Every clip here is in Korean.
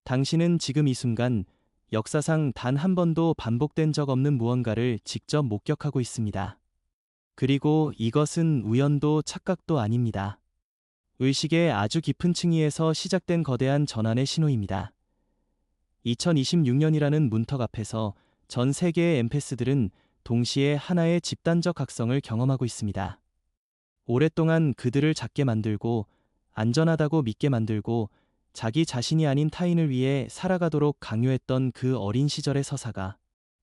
당신은 지금 이 순간 역사상 단 한 번도 반복된 적 없는 무언가를 직접 목격하고 있습니다. 그리고 이것은 우연도 착각도 아닙니다. 의식의 아주 깊은 층위에서 시작된 거대한 전환의 신호입니다. 2026년이라는 문턱 앞에서 전 세계의 엠패스들은 동시에 하나의 집단적 각성을 경험하고 있습니다. 오랫동안 그들을 작게 만들고 안전하다고 믿게 만들고 자기 자신이 아닌 타인을 위해 살아가도록 강요했던 그 어린 시절의 서사가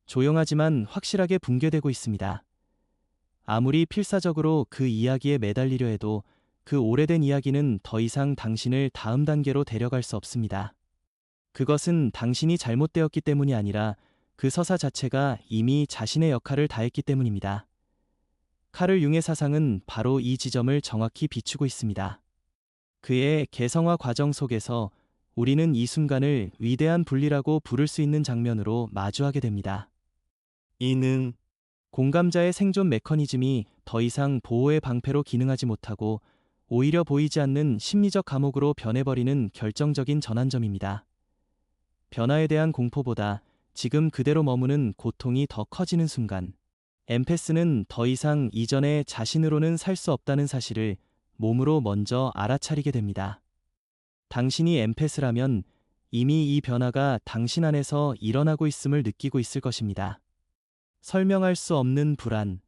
조용하지만 확실하게 붕괴되고 있습니다. 아무리 필사적으로 그 이야기에 매달리려 해도 그 오래된 이야기는 더 이상 당신을 다음 단계로 데려갈 수 없습니다. 그것은 당신이 잘못되었기 때문이 아니라 그 서사 자체가 이미 자신의 역할을 다했기 때문입니다. 카를 융의 사상은 바로 이 지점을 정확히 비추고 있습니다. 그의 개성화 과정 속에서 우리는 이 순간을 위대한 분리라고 부를 수 있는 장면으로 마주하게 됩니다. 이는 공감자의 생존 메커니즘이 더 이상 보호의 방패로 기능하지 못하고 오히려 보이지 않는 심리적 감옥으로 변해버리는 결정적인 전환점입니다. 변화에 대한 공포보다 지금 그대로 머무는 고통이 더 커지는 순간, 엠패스는 더 이상 이전의 자신으로는 살 수 없다는 사실을 몸으로 먼저 알아차리게 됩니다. 당신이 엠패스라면 이미 이 변화가 당신 안에서 일어나고 있음을 느끼고 있을 것입니다. 설명할 수 없는 불안,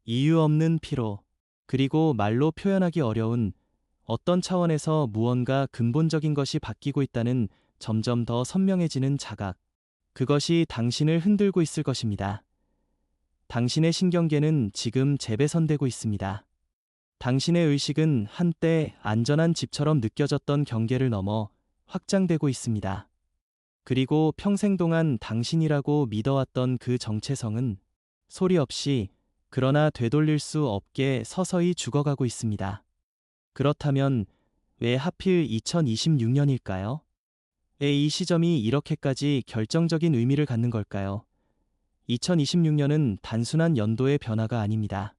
이유 없는 피로, 그리고 말로 표현하기 어려운 어떤 차원에서 무언가 근본적인 것이 바뀌고 있다는 점점 더 선명해지는 자각, 그것이 당신을 흔들고 있을 것입니다. 당신의 신경계는 지금 재배선되고 있습니다. 당신의 의식은 한때 안전한 집처럼 느껴졌던 경계를 넘어 확장되고 있습니다. 그리고 평생 동안 당신이라고 믿어왔던 그 정체성은 소리 없이 그러나 되돌릴 수 없게 서서히 죽어가고 있습니다. 그렇다면 왜 하필 2026년일까요? 왜 이 시점이 이렇게까지 결정적인 의미를 갖는 걸까요? 2026년은 단순한 연도의 변화가 아닙니다.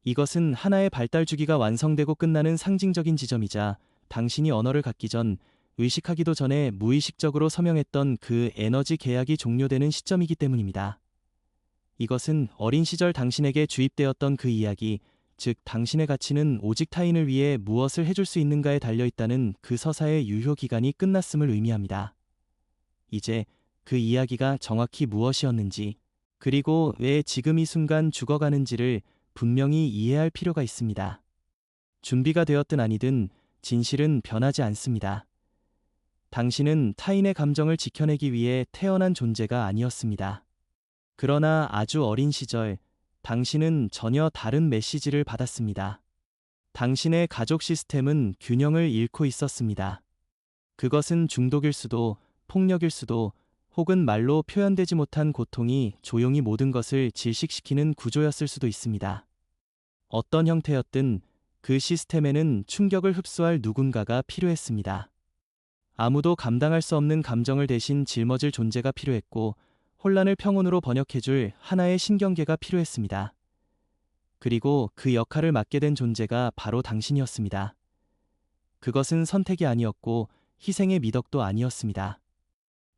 이것은 하나의 발달 주기가 완성되고 끝나는 상징적인 지점이자 당신이 언어를 갖기 전, 의식하기도 전에 무의식적으로 서명했던 그 에너지 계약이 종료되는 시점이기 때문입니다. 이것은 어린 시절 당신에게 주입되었던 그 이야기, 즉 당신의 가치는 오직 타인을 위해 무엇을 해줄 수 있는가에 달려있다는 그 서사의 유효 기간이 끝났음을 의미합니다. 이제 그 이야기가 정확히 무엇이었는지, 그리고 왜 지금 이 순간 죽어가는지를 분명히 이해할 필요가 있습니다. 준비가 되었든 아니든 진실은 변하지 않습니다. 당신은 타인의 감정을 지켜내기 위해 태어난 존재가 아니었습니다. 그러나 아주 어린 시절, 당신은 전혀 다른 메시지를 받았습니다. 당신의 가족 시스템은 균형을 잃고 있었습니다. 그것은 중독일 수도, 폭력일 수도, 혹은 말로 표현되지 못한 고통이 조용히 모든 것을 질식시키는 구조였을 수도 있습니다. 어떤 형태였든 그 시스템에는 충격을 흡수할 누군가가 필요했습니다. 아무도 감당할 수 없는 감정을 대신 짊어질 존재가 필요했고, 혼란을 평온으로 번역해줄 하나의 신경계가 필요했습니다. 그리고 그 역할을 맡게 된 존재가 바로 당신이었습니다. 그것은 선택이 아니었고 희생의 미덕도 아니었습니다.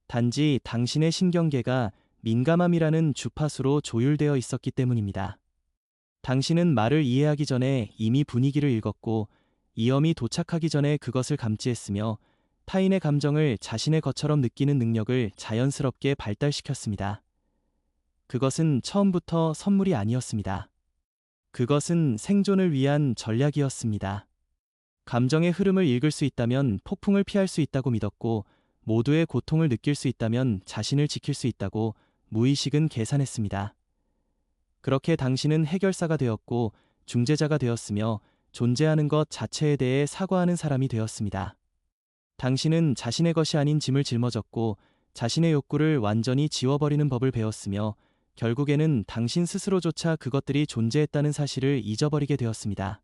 단지 당신의 신경계가 민감함이라는 주파수로 조율되어 있었기 때문입니다. 당신은 말을 이해하기 전에 이미 분위기를 읽었고, 위험이 도착하기 전에 그것을 감지했으며 타인의 감정을 자신의 것처럼 느끼는 능력을 자연스럽게 발달시켰습니다. 그것은 처음부터 선물이 아니었습니다. 그것은 생존을 위한 전략이었습니다. 감정의 흐름을 읽을 수 있다면 폭풍을 피할 수 있다고 믿었고, 모두의 고통을 느낄 수 있다면 자신을 지킬 수 있다고 무의식은 계산했습니다. 그렇게 당신은 해결사가 되었고 중재자가 되었으며 존재하는 것 자체에 대해 사과하는 사람이 되었습니다. 당신은 자신의 것이 아닌 짐을 짊어졌고 자신의 욕구를 완전히 지워버리는 법을 배웠으며 결국에는 당신 스스로조차 그것들이 존재했다는 사실을 잊어버리게 되었습니다.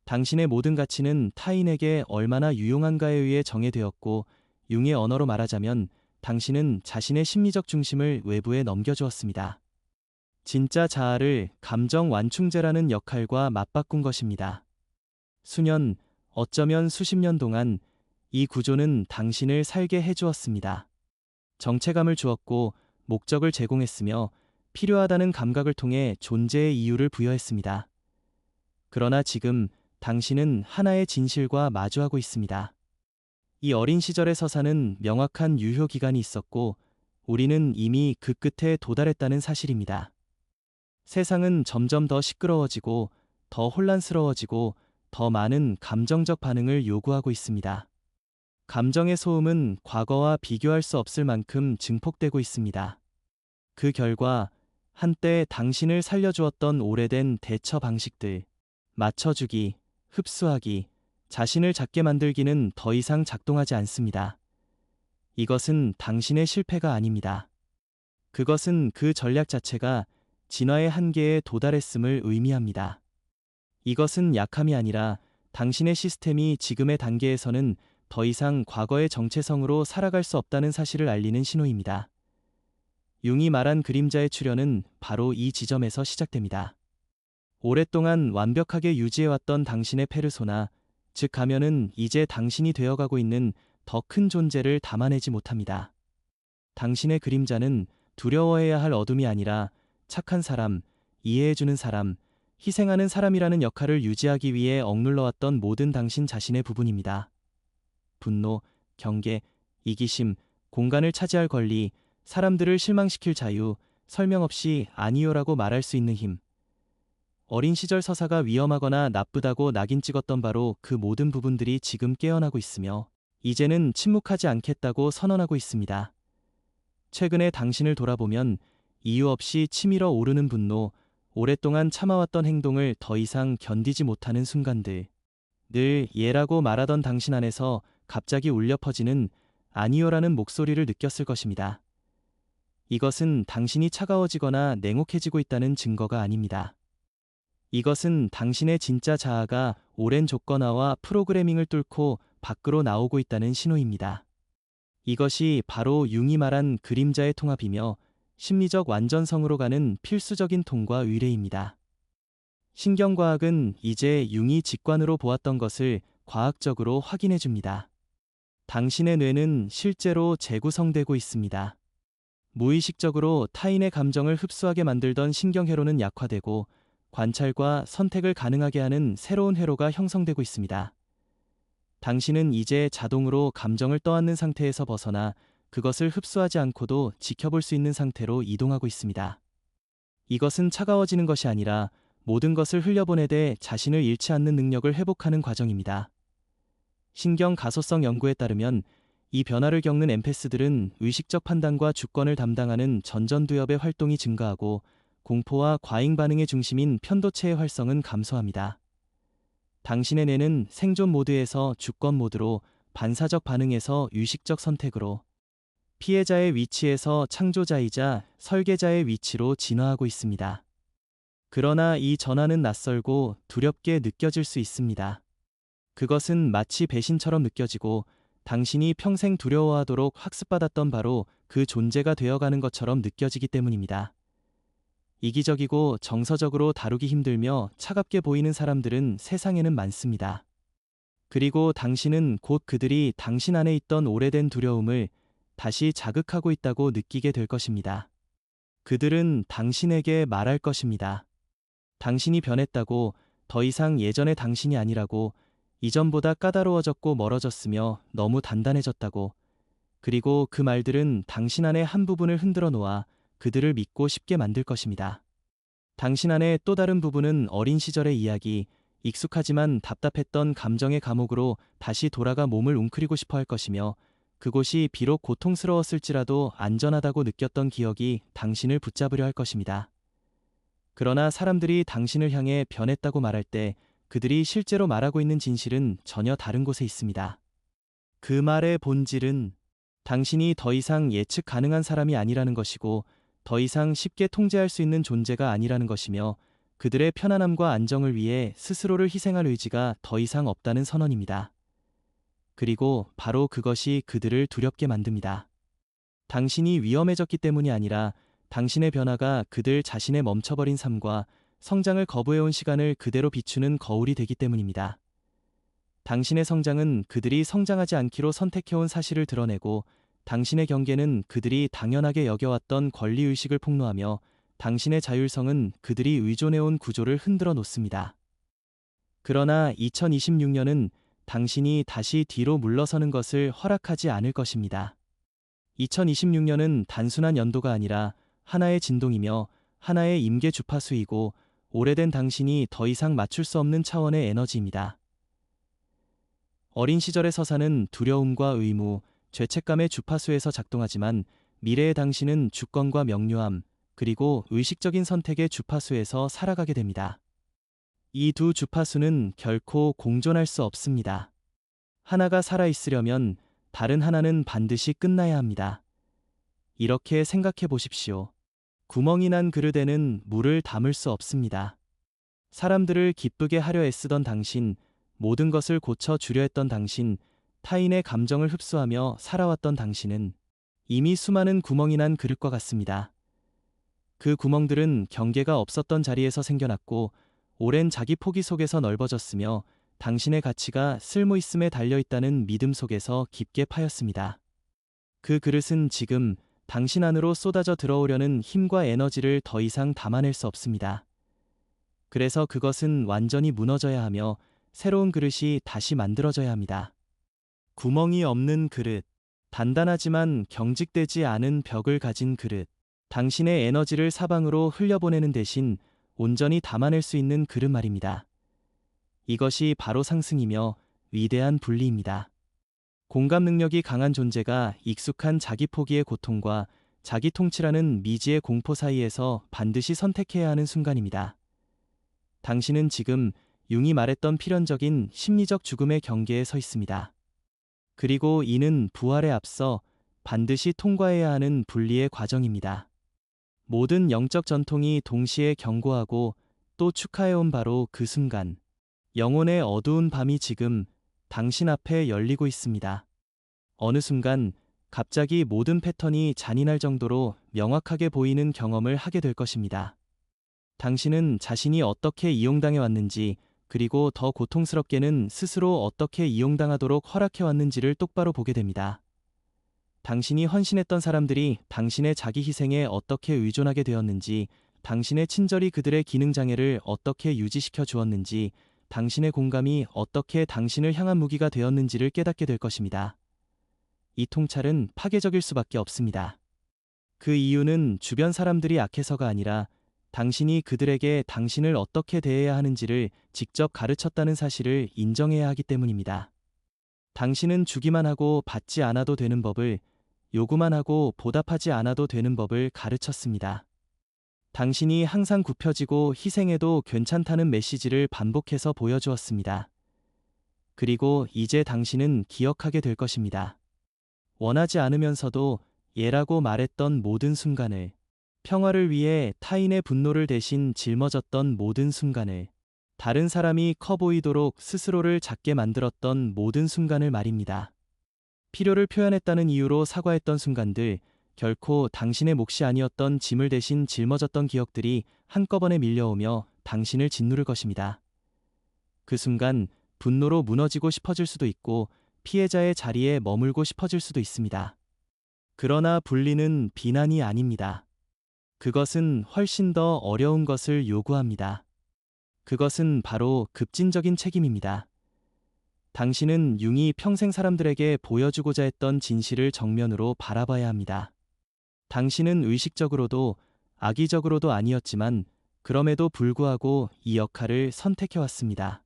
당신의 모든 가치는 타인에게 얼마나 유용한가에 의해 정해되었고, 융의 언어로 말하자면 당신은 자신의 심리적 중심을 외부에 넘겨주었습니다. 진짜 자아를 감정 완충제라는 역할과 맞바꾼 것입니다. 수년, 어쩌면 수십 년 동안 이 구조는 당신을 살게 해주었습니다. 정체감을 주었고 목적을 제공했으며 필요하다는 감각을 통해 존재의 이유를 부여했습니다. 그러나 지금 당신은 하나의 진실과 마주하고 있습니다. 이 어린 시절의 서사는 명확한 유효 기간이 있었고 우리는 이미 그 끝에 도달했다는 사실입니다. 세상은 점점 더 시끄러워지고 더 혼란스러워지고 더 많은 감정적 반응을 요구하고 있습니다. 감정의 소음은 과거와 비교할 수 없을 만큼 증폭되고 있습니다. 그 결과 한때 당신을 살려주었던 오래된 대처 방식들, 맞춰주기, 흡수하기, 자신을 작게 만들기는 더 이상 작동하지 않습니다. 이것은 당신의 실패가 아닙니다. 그것은 그 전략 자체가 진화의 한계에 도달했음을 의미합니다. 이것은 약함이 아니라 당신의 시스템이 지금의 단계에서는 더 이상 과거의 정체성으로 살아갈 수 없다는 사실을 알리는 신호입니다. 융이 말한 그림자의 출현은 바로 이 지점에서 시작됩니다. 오랫동안 완벽하게 유지해왔던 당신의 페르소나, 즉 가면은 이제 당신이 되어가고 있는 더 큰 존재를 담아내지 못합니다. 당신의 그림자는 두려워해야 할 어둠이 아니라 착한 사람, 이해해주는 사람, 희생하는 사람이라는 역할을 유지하기 위해 억눌러왔던 모든 당신 자신의 부분입니다. 분노, 경계, 이기심, 공간을 차지할 권리, 사람들을 실망시킬 자유, 설명 없이 아니요라고 말할 수 있는 힘. 어린 시절 서사가 위험하거나 나쁘다고 낙인 찍었던 바로 그 모든 부분들이 지금 깨어나고 있으며 이제는 침묵하지 않겠다고 선언하고 있습니다. 최근에 당신을 돌아보면 이유 없이 치밀어 오르는 분노, 오랫동안 참아왔던 행동을 더 이상 견디지 못하는 순간들, 늘 예라고 말하던 당신 안에서 갑자기 울려 퍼지는 아니요라는 목소리를 느꼈을 것입니다. 이것은 당신이 차가워지거나 냉혹해지고 있다는 증거가 아닙니다. 이것은 당신의 진짜 자아가 오랜 조건화와 프로그래밍을 뚫고 밖으로 나오고 있다는 신호입니다. 이것이 바로 융이 말한 그림자의 통합이며 심리적 완전성으로 가는 필수적인 통과 의례입니다. 신경과학은 이제 융이 직관으로 보았던 것을 과학적으로 확인해 줍니다. 당신의 뇌는 실제로 재구성되고 있습니다. 무의식적으로 타인의 감정을 흡수하게 만들던 신경회로는 약화되고 관찰과 선택을 가능하게 하는 새로운 회로가 형성되고 있습니다. 당신은 이제 자동으로 감정을 떠안는 상태에서 벗어나 그것을 흡수하지 않고도 지켜볼 수 있는 상태로 이동하고 있습니다. 이것은 차가워지는 것이 아니라 모든 것을 흘려보내되 자신을 잃지 않는 능력을 회복하는 과정입니다. 신경 가소성 연구에 따르면 이 변화를 겪는 엠패스들은 의식적 판단과 주권을 담당하는 전전두엽의 활동이 증가하고 공포와 과잉 반응의 중심인 편도체의 활성은 감소합니다. 당신의 뇌는 생존 모드에서 주권 모드로, 반사적 반응에서 의식적 선택으로, 피해자의 위치에서 창조자이자 설계자의 위치로 진화하고 있습니다. 그러나 이 전환은 낯설고 두렵게 느껴질 수 있습니다. 그것은 마치 배신처럼 느껴지고 당신이 평생 두려워하도록 학습받았던 바로 그 존재가 되어가는 것처럼 느껴지기 때문입니다. 이기적이고 정서적으로 다루기 힘들며 차갑게 보이는 사람들은 세상에는 많습니다. 그리고 당신은 곧 그들이 당신 안에 있던 오래된 두려움을 다시 자극하고 있다고 느끼게 될 것입니다. 그들은 당신에게 말할 것입니다. 당신이 변했다고, 더 이상 예전의 당신이 아니라고, 이전보다 까다로워졌고 멀어졌으며 너무 단단해졌다고, 그리고 그 말들은 당신 안의 한 부분을 흔들어 놓아 그들을 믿고 쉽게 만들 것입니다. 당신 안의 또 다른 부분은 어린 시절의 이야기, 익숙하지만 답답했던 감정의 감옥으로 다시 돌아가 몸을 웅크리고 싶어 할 것이며 그곳이 비록 고통스러웠을지라도 안전하다고 느꼈던 기억이 당신을 붙잡으려 할 것입니다. 그러나 사람들이 당신을 향해 변했다고 말할 때 그들이 실제로 말하고 있는 진실은 전혀 다른 곳에 있습니다. 그 말의 본질은 당신이 더 이상 예측 가능한 사람이 아니라는 것이고 더 이상 쉽게 통제할 수 있는 존재가 아니라는 것이며 그들의 편안함과 안정을 위해 스스로를 희생할 의지가 더 이상 없다는 선언입니다. 그리고 바로 그것이 그들을 두렵게 만듭니다. 당신이 위험해졌기 때문이 아니라 당신의 변화가 그들 자신의 멈춰버린 삶과 성장을 거부해온 시간을 그대로 비추는 거울이 되기 때문입니다. 당신의 성장은 그들이 성장하지 않기로 선택해온 사실을 드러내고 당신의 경계는 그들이 당연하게 여겨왔던 권리의식을 폭로하며 당신의 자율성은 그들이 의존해온 구조를 흔들어 놓습니다. 그러나 2026년은 당신이 다시 뒤로 물러서는 것을 허락하지 않을 것입니다. 2026년은 단순한 연도가 아니라 하나의 진동이며 하나의 임계 주파수이고 오래된 당신이 더 이상 맞출 수 없는 차원의 에너지입니다. 어린 시절의 서사는 두려움과 의무, 죄책감의 주파수에서 작동하지만 미래의 당신은 주권과 명료함, 그리고 의식적인 선택의 주파수에서 살아가게 됩니다. 이 두 주파수는 결코 공존할 수 없습니다. 하나가 살아있으려면 다른 하나는 반드시 끝나야 합니다. 이렇게 생각해 보십시오. 구멍이 난 그릇에는 물을 담을 수 없습니다. 사람들을 기쁘게 하려 애쓰던 당신, 모든 것을 고쳐 주려 했던 당신, 타인의 감정을 흡수하며 살아왔던 당신은 이미 수많은 구멍이 난 그릇과 같습니다. 그 구멍들은 경계가 없었던 자리에서 생겨났고 오랜 자기 포기 속에서 넓어졌으며 당신의 가치가 쓸모있음에 달려있다는 믿음 속에서 깊게 파였습니다. 그 그릇은 지금 당신 안으로 쏟아져 들어오려는 힘과 에너지를 더 이상 담아낼 수 없습니다. 그래서 그것은 완전히 무너져야 하며 새로운 그릇이 다시 만들어져야 합니다. 구멍이 없는 그릇, 단단하지만 경직되지 않은 벽을 가진 그릇, 당신의 에너지를 사방으로 흘려보내는 대신 온전히 담아낼 수 있는 그릇 말입니다. 이것이 바로 상승이며 위대한 분리입니다. 공감 능력이 강한 존재가 익숙한 자기 포기의 고통과 자기 통치라는 미지의 공포 사이에서 반드시 선택해야 하는 순간입니다. 당신은 지금 융이 말했던 필연적인 심리적 죽음의 경계에 서 있습니다. 그리고 이는 부활에 앞서 반드시 통과해야 하는 분리의 과정입니다. 모든 영적 전통이 동시에 경고하고 또 축하해온 바로 그 순간, 영혼의 어두운 밤이 지금 당신 앞에 열리고 있습니다. 어느 순간 갑자기 모든 패턴이 잔인할 정도로 명확하게 보이는 경험을 하게 될 것입니다. 당신은 자신이 어떻게 이용당해 왔는지, 그리고 더 고통스럽게는 스스로 어떻게 이용당하도록 허락해 왔는지를 똑바로 보게 됩니다. 당신이 헌신했던 사람들이 당신의 자기 희생에 어떻게 의존하게 되었는지, 당신의 친절이 그들의 기능장애를 어떻게 유지시켜 주었는지, 당신의 공감이 어떻게 당신을 향한 무기가 되었는지를 깨닫게 될 것입니다. 이 통찰은 파괴적일 수밖에 없습니다. 그 이유는 주변 사람들이 악해서가 아니라 당신이 그들에게 당신을 어떻게 대해야 하는지를 직접 가르쳤다는 사실을 인정해야 하기 때문입니다. 당신은 주기만 하고 받지 않아도 되는 법을, 요구만 하고 보답하지 않아도 되는 법을 가르쳤습니다. 당신이 항상 굽혀지고 희생해도 괜찮다는 메시지를 반복해서 보여주었습니다. 그리고 이제 당신은 기억하게 될 것입니다. 원하지 않으면서도 예라고 말했던 모든 순간을, 평화를 위해 타인의 분노를 대신 짊어졌던 모든 순간을, 다른 사람이 커 보이도록 스스로를 작게 만들었던 모든 순간을 말입니다. 필요를 표현했다는 이유로 사과했던 순간들, 결코 당신의 몫이 아니었던 짐을 대신 짊어졌던 기억들이 한꺼번에 밀려오며 당신을 짓누를 것입니다. 그 순간 분노로 무너지고 싶어질 수도 있고 피해자의 자리에 머물고 싶어질 수도 있습니다. 그러나 분리는 비난이 아닙니다. 그것은 훨씬 더 어려운 것을 요구합니다. 그것은 바로 급진적인 책임입니다. 당신은 융이 평생 사람들에게 보여주고자 했던 진실을 정면으로 바라봐야 합니다. 당신은 의식적으로도 악의적으로도 아니었지만 그럼에도 불구하고 이 역할을 선택해왔습니다.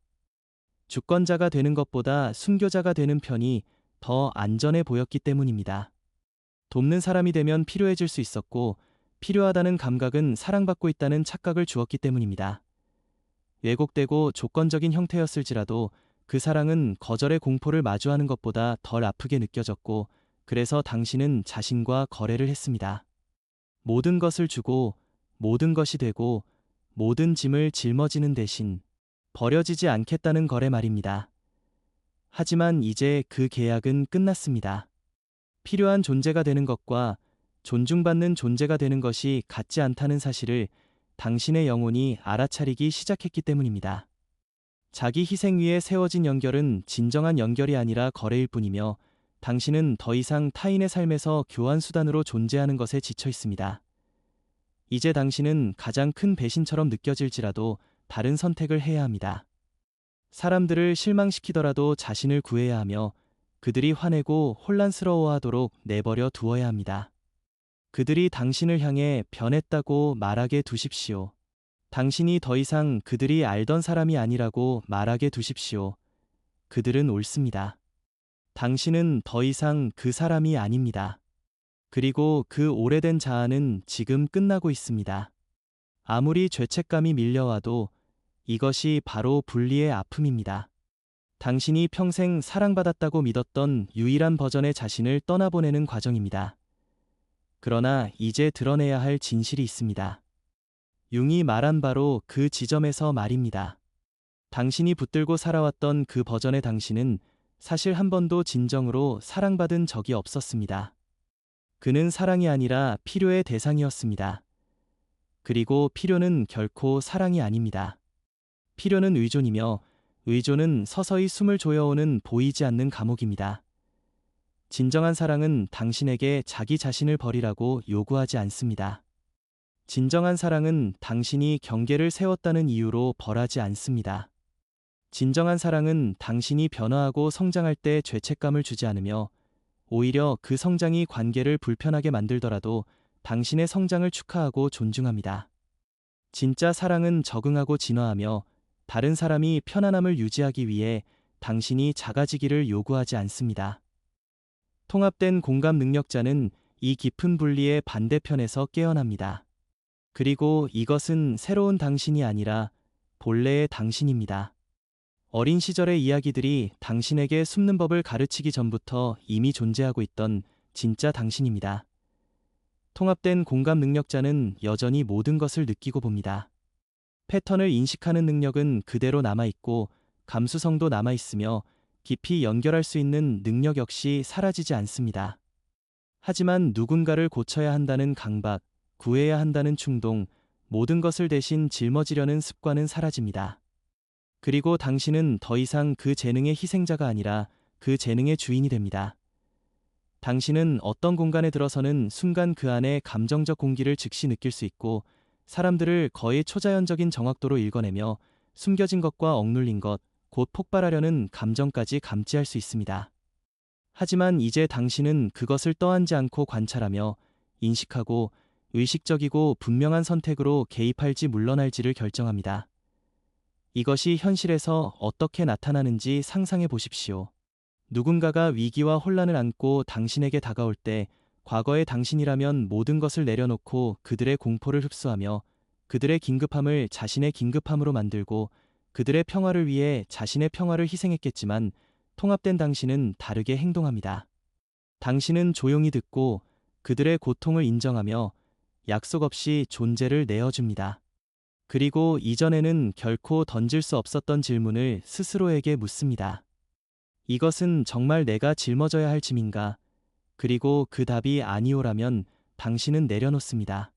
주권자가 되는 것보다 순교자가 되는 편이 더 안전해 보였기 때문입니다. 돕는 사람이 되면 필요해질 수 있었고 필요하다는 감각은 사랑받고 있다는 착각을 주었기 때문입니다. 왜곡되고 조건적인 형태였을지라도 그 사랑은 거절의 공포를 마주하는 것보다 덜 아프게 느껴졌고 그래서 당신은 자신과 거래를 했습니다. 모든 것을 주고 모든 것이 되고 모든 짐을 짊어지는 대신 버려지지 않겠다는 거래 말입니다. 하지만 이제 그 계약은 끝났습니다. 필요한 존재가 되는 것과 존중받는 존재가 되는 것이 같지 않다는 사실을 당신의 영혼이 알아차리기 시작했기 때문입니다. 자기 희생 위에 세워진 연결은 진정한 연결이 아니라 거래일 뿐이며 당신은 더 이상 타인의 삶에서 교환 수단으로 존재하는 것에 지쳐 있습니다. 이제 당신은 가장 큰 배신처럼 느껴질지라도 다른 선택을 해야 합니다. 사람들을 실망시키더라도 자신을 구해야 하며 그들이 화내고 혼란스러워하도록 내버려 두어야 합니다. 그들이 당신을 향해 변했다고 말하게 두십시오. 당신이 더 이상 그들이 알던 사람이 아니라고 말하게 두십시오. 그들은 옳습니다. 당신은 더 이상 그 사람이 아닙니다. 그리고 그 오래된 자아는 지금 끝나고 있습니다. 아무리 죄책감이 밀려와도 이것이 바로 분리의 아픔입니다. 당신이 평생 사랑받았다고 믿었던 유일한 버전의 자신을 떠나보내는 과정입니다. 그러나 이제 드러내야 할 진실이 있습니다. 융이 말한 바로 그 지점에서 말입니다. 당신이 붙들고 살아왔던 그 버전의 당신은 사실 한 번도 진정으로 사랑받은 적이 없었습니다. 그는 사랑이 아니라 필요의 대상이었습니다. 그리고 필요는 결코 사랑이 아닙니다. 필요는 의존이며 의존은 서서히 숨을 조여오는 보이지 않는 감옥입니다. 진정한 사랑은 당신에게 자기 자신을 버리라고 요구하지 않습니다. 진정한 사랑은 당신이 경계를 세웠다는 이유로 벌하지 않습니다. 진정한 사랑은 당신이 변화하고 성장할 때 죄책감을 주지 않으며 오히려 그 성장이 관계를 불편하게 만들더라도 당신의 성장을 축하하고 존중합니다. 진짜 사랑은 적응하고 진화하며 다른 사람이 편안함을 유지하기 위해 당신이 작아지기를 요구하지 않습니다. 통합된 공감 능력자는 이 깊은 분리의 반대편에서 깨어납니다. 그리고 이것은 새로운 당신이 아니라 본래의 당신입니다. 어린 시절의 이야기들이 당신에게 숨는 법을 가르치기 전부터 이미 존재하고 있던 진짜 당신입니다. 통합된 공감 능력자는 여전히 모든 것을 느끼고 봅니다. 패턴을 인식하는 능력은 그대로 남아있고 감수성도 남아있으며 깊이 연결할 수 있는 능력 역시 사라지지 않습니다. 하지만 누군가를 고쳐야 한다는 강박, 구해야 한다는 충동, 모든 것을 대신 짊어지려는 습관은 사라집니다. 그리고 당신은 더 이상 그 재능의 희생자가 아니라 그 재능의 주인이 됩니다. 당신은 어떤 공간에 들어서는 순간 그 안에 감정적 공기를 즉시 느낄 수 있고 사람들을 거의 초자연적인 정확도로 읽어내며 숨겨진 것과 억눌린 것, 곧 폭발하려는 감정까지 감지할 수 있습니다. 하지만 이제 당신은 그것을 떠안지 않고 관찰하며 인식하고 의식적이고 분명한 선택으로 개입할지 물러날지를 결정합니다. 이것이 현실에서 어떻게 나타나는지 상상해 보십시오. 누군가가 위기와 혼란을 안고 당신에게 다가올 때 과거의 당신이라면 모든 것을 내려놓고 그들의 공포를 흡수하며 그들의 긴급함을 자신의 긴급함으로 만들고 그들의 평화를 위해 자신의 평화를 희생했겠지만 통합된 당신은 다르게 행동합니다. 당신은 조용히 듣고 그들의 고통을 인정하며 약속 없이 존재를 내어줍니다. 그리고 이전에는 결코 던질 수 없었던 질문을 스스로에게 묻습니다. 이것은 정말 내가 짊어져야 할 짐인가? 그리고 그 답이 아니오라면 당신은 내려놓습니다.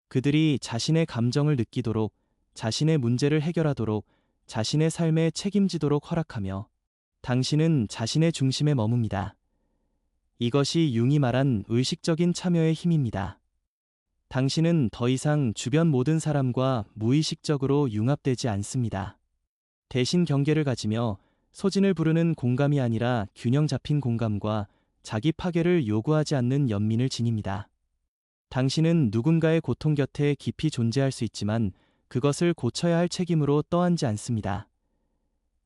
그들이 자신의 감정을 느끼도록, 자신의 문제를 해결하도록, 자신의 삶에 책임지도록 허락하며 당신은 자신의 중심에 머뭅니다. 이것이 융이 말한 의식적인 참여의 힘입니다. 당신은 더 이상 주변 모든 사람과 무의식적으로 융합되지 않습니다. 대신 경계를 가지며 소진을 부르는 공감이 아니라 균형 잡힌 공감과 자기 파괴를 요구하지 않는 연민을 지닙니다. 당신은 누군가의 고통 곁에 깊이 존재할 수 있지만 그것을 고쳐야 할 책임으로 떠안지 않습니다.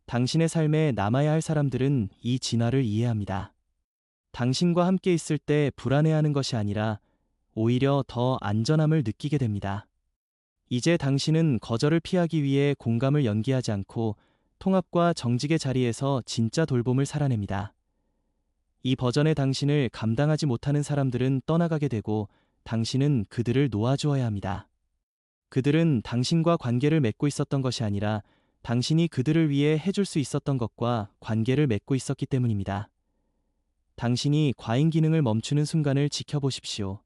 당신의 삶에 남아야 할 사람들은 이 진화를 이해합니다. 당신과 함께 있을 때 불안해하는 것이 아니라 오히려 더 안전함을 느끼게 됩니다. 이제 당신은 거절을 피하기 위해 공감을 연기하지 않고 통합과 정직의 자리에서 진짜 돌봄을 살아냅니다. 이 버전의 당신을 감당하지 못하는 사람들은 떠나가게 되고 당신은 그들을 놓아주어야 합니다. 그들은 당신과 관계를 맺고 있었던 것이 아니라 당신이 그들을 위해 해줄 수 있었던 것과 관계를 맺고 있었기 때문입니다. 당신이 과잉 기능을 멈추는 순간을 지켜보십시오.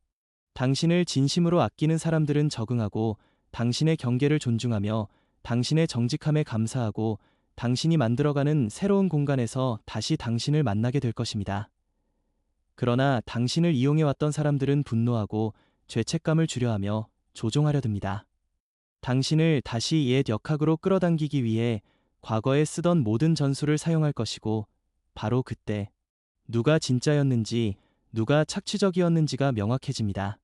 당신을 진심으로 아끼는 사람들은 적응하고 당신의 경계를 존중하며 당신의 정직함에 감사하고 당신이 만들어가는 새로운 공간에서 다시 당신을 만나게 될 것입니다. 그러나 당신을 이용해왔던 사람들은 분노하고 죄책감을 주려하며 조종하려 듭니다. 당신을 다시 옛 역학으로 끌어당기기 위해 과거에 쓰던 모든 전술을 사용할 것이고, 바로 그때 누가 진짜였는지, 누가 착취적이었는지가 명확해집니다.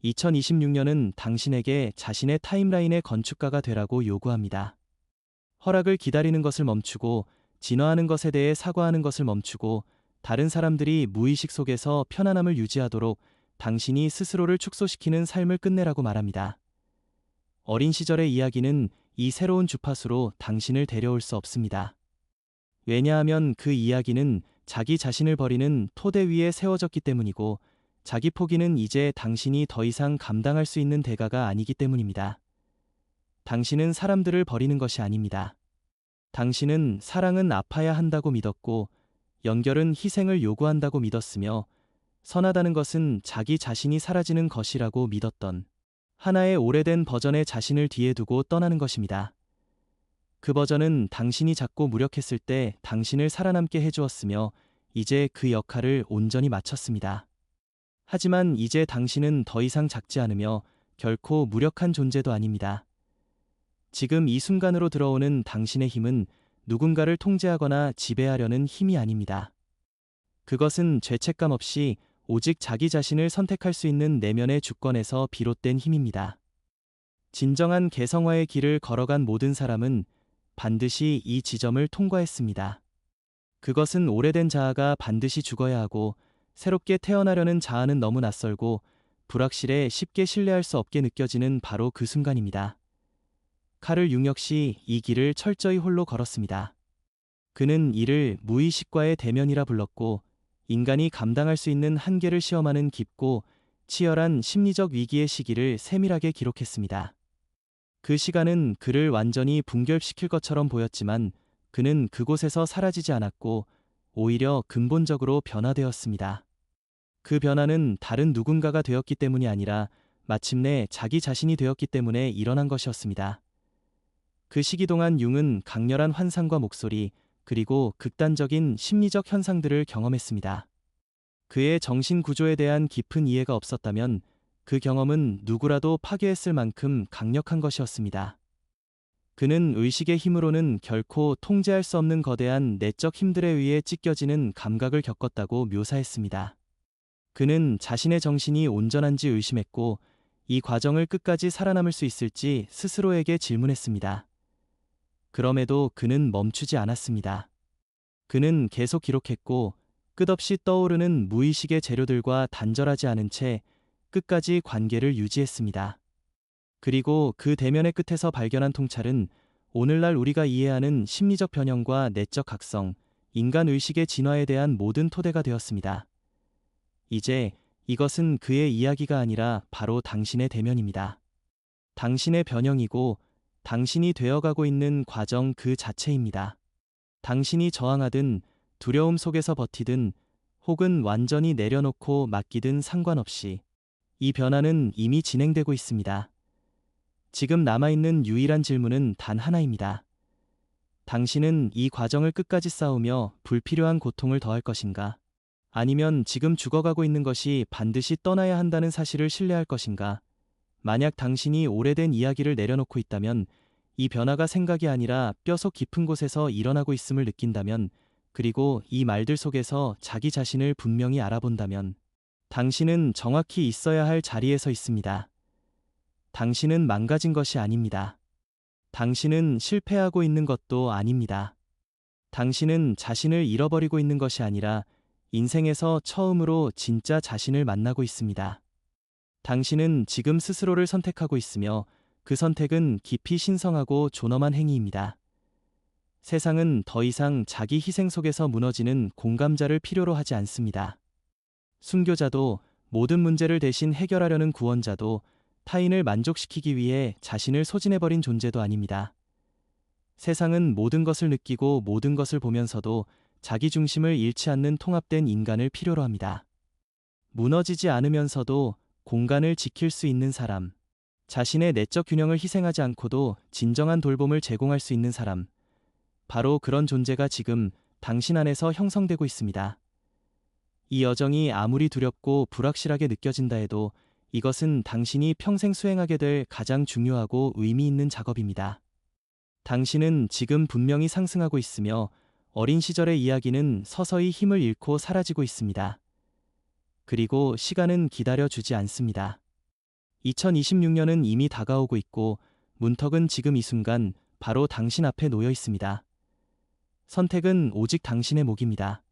2026년은 당신에게 자신의 타임라인의 건축가가 되라고 요구합니다. 허락을 기다리는 것을 멈추고, 진화하는 것에 대해 사과하는 것을 멈추고, 다른 사람들이 무의식 속에서 편안함을 유지하도록 당신이 스스로를 축소시키는 삶을 끝내라고 말합니다. 어린 시절의 이야기는 이 새로운 주파수로 당신을 데려올 수 없습니다. 왜냐하면 그 이야기는 자기 자신을 버리는 토대 위에 세워졌기 때문이고, 자기 포기는 이제 당신이 더 이상 감당할 수 있는 대가가 아니기 때문입니다. 당신은 사람들을 버리는 것이 아닙니다. 당신은 사랑은 아파야 한다고 믿었고, 연결은 희생을 요구한다고 믿었으며, 선하다는 것은 자기 자신이 사라지는 것이라고 믿었던 하나의 오래된 버전의 자신을 뒤에 두고 떠나는 것입니다. 그 버전은 당신이 작고 무력했을 때 당신을 살아남게 해주었으며, 이제 그 역할을 온전히 마쳤습니다. 하지만 이제 당신은 더 이상 작지 않으며 결코 무력한 존재도 아닙니다. 지금 이 순간으로 들어오는 당신의 힘은 누군가를 통제하거나 지배하려는 힘이 아닙니다. 그것은 죄책감 없이 오직 자기 자신을 선택할 수 있는 내면의 주권에서 비롯된 힘입니다. 진정한 개성화의 길을 걸어간 모든 사람은 반드시 이 지점을 통과했습니다. 그것은 오래된 자아가 반드시 죽어야 하고, 새롭게 태어나려는 자아는 너무 낯설고 불확실해 쉽게 신뢰할 수 없게 느껴지는 바로 그 순간입니다. 카를 융 역시 이 길을 철저히 홀로 걸었습니다. 그는 이를 무의식과의 대면이라 불렀고, 인간이 감당할 수 있는 한계를 시험하는 깊고 치열한 심리적 위기의 시기를 세밀하게 기록했습니다. 그 시간은 그를 완전히 붕괴시킬 것처럼 보였지만, 그는 그곳에서 사라지지 않았고 오히려 근본적으로 변화되었습니다. 그 변화는 다른 누군가가 되었기 때문이 아니라 마침내 자기 자신이 되었기 때문에 일어난 것이었습니다. 그 시기 동안 융은 강렬한 환상과 목소리, 그리고 극단적인 심리적 현상들을 경험했습니다. 그의 정신 구조에 대한 깊은 이해가 없었다면 그 경험은 누구라도 파괴했을 만큼 강력한 것이었습니다. 그는 의식의 힘으로는 결코 통제할 수 없는 거대한 내적 힘들에 의해 찢겨지는 감각을 겪었다고 묘사했습니다. 그는 자신의 정신이 온전한지 의심했고, 이 과정을 끝까지 살아남을 수 있을지 스스로에게 질문했습니다. 그럼에도 그는 멈추지 않았습니다. 그는 계속 기록했고, 끝없이 떠오르는 무의식의 재료들과 단절하지 않은 채 끝까지 관계를 유지했습니다. 그리고 그 대면의 끝에서 발견한 통찰은 오늘날 우리가 이해하는 심리적 변형과 내적 각성, 인간 의식의 진화에 대한 모든 토대가 되었습니다. 이제 이것은 그의 이야기가 아니라 바로 당신의 대면입니다. 당신의 변형이고 당신이 되어가고 있는 과정 그 자체입니다. 당신이 저항하든 두려움 속에서 버티든 혹은 완전히 내려놓고 맡기든 상관없이 이 변화는 이미 진행되고 있습니다. 지금 남아있는 유일한 질문은 단 하나입니다. 당신은 이 과정을 끝까지 싸우며 불필요한 고통을 더할 것인가? 아니면 지금 죽어가고 있는 것이 반드시 떠나야 한다는 사실을 신뢰할 것인가? 만약 당신이 오래된 이야기를 내려놓고 있다면, 이 변화가 생각이 아니라 뼈속 깊은 곳에서 일어나고 있음을 느낀다면, 그리고 이 말들 속에서 자기 자신을 분명히 알아본다면, 당신은 정확히 있어야 할 자리에 서 있습니다. 당신은 망가진 것이 아닙니다. 당신은 실패하고 있는 것도 아닙니다. 당신은 자신을 잃어버리고 있는 것이 아니라 인생에서 처음으로 진짜 자신을 만나고 있습니다. 당신은 지금 스스로를 선택하고 있으며 그 선택은 깊이 신성하고 존엄한 행위입니다. 세상은 더 이상 자기 희생 속에서 무너지는 공감자를 필요로 하지 않습니다. 순교자도, 모든 문제를 대신 해결하려는 구원자도, 타인을 만족시키기 위해 자신을 소진해버린 존재도 아닙니다. 세상은 모든 것을 느끼고 모든 것을 보면서도 자기 중심을 잃지 않는 통합된 인간을 필요로 합니다. 무너지지 않으면서도 공간을 지킬 수 있는 사람, 자신의 내적 균형을 희생하지 않고도 진정한 돌봄을 제공할 수 있는 사람, 바로 그런 존재가 지금 당신 안에서 형성되고 있습니다. 이 여정이 아무리 두렵고 불확실하게 느껴진다 해도 이것은 당신이 평생 수행하게 될 가장 중요하고 의미 있는 작업입니다. 당신은 지금 분명히 상승하고 있으며 어린 시절의 이야기는 서서히 힘을 잃고 사라지고 있습니다. 그리고 시간은 기다려주지 않습니다. 2026년은 이미 다가오고 있고 문턱은 지금 이 순간 바로 당신 앞에 놓여 있습니다. 선택은 오직 당신의 몫입니다.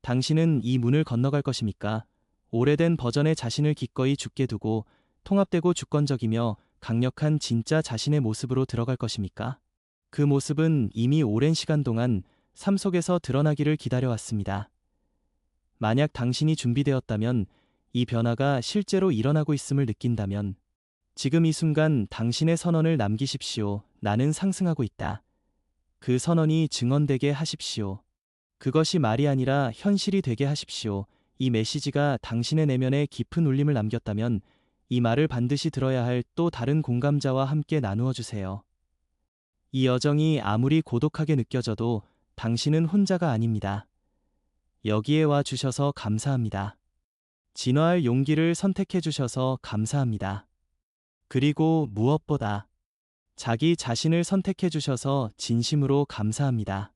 당신은 이 문을 건너갈 것입니까? 오래된 버전의 자신을 기꺼이 죽게 두고 통합되고 주권적이며 강력한 진짜 자신의 모습으로 들어갈 것입니까? 그 모습은 이미 오랜 시간 동안 삶 속에서 드러나기를 기다려왔습니다. 만약 당신이 준비되었다면, 이 변화가 실제로 일어나고 있음을 느낀다면, 지금 이 순간 당신의 선언을 남기십시오. 나는 상승하고 있다. 그 선언이 증언되게 하십시오. 그것이 말이 아니라 현실이 되게 하십시오. 이 메시지가 당신의 내면에 깊은 울림을 남겼다면 이 말을 반드시 들어야 할 또 다른 공감자와 함께 나누어 주세요. 이 여정이 아무리 고독하게 느껴져도 당신은 혼자가 아닙니다. 여기에 와 주셔서 감사합니다. 진화할 용기를 선택해 주셔서 감사합니다. 그리고 무엇보다 자기 자신을 선택해 주셔서 진심으로 감사합니다.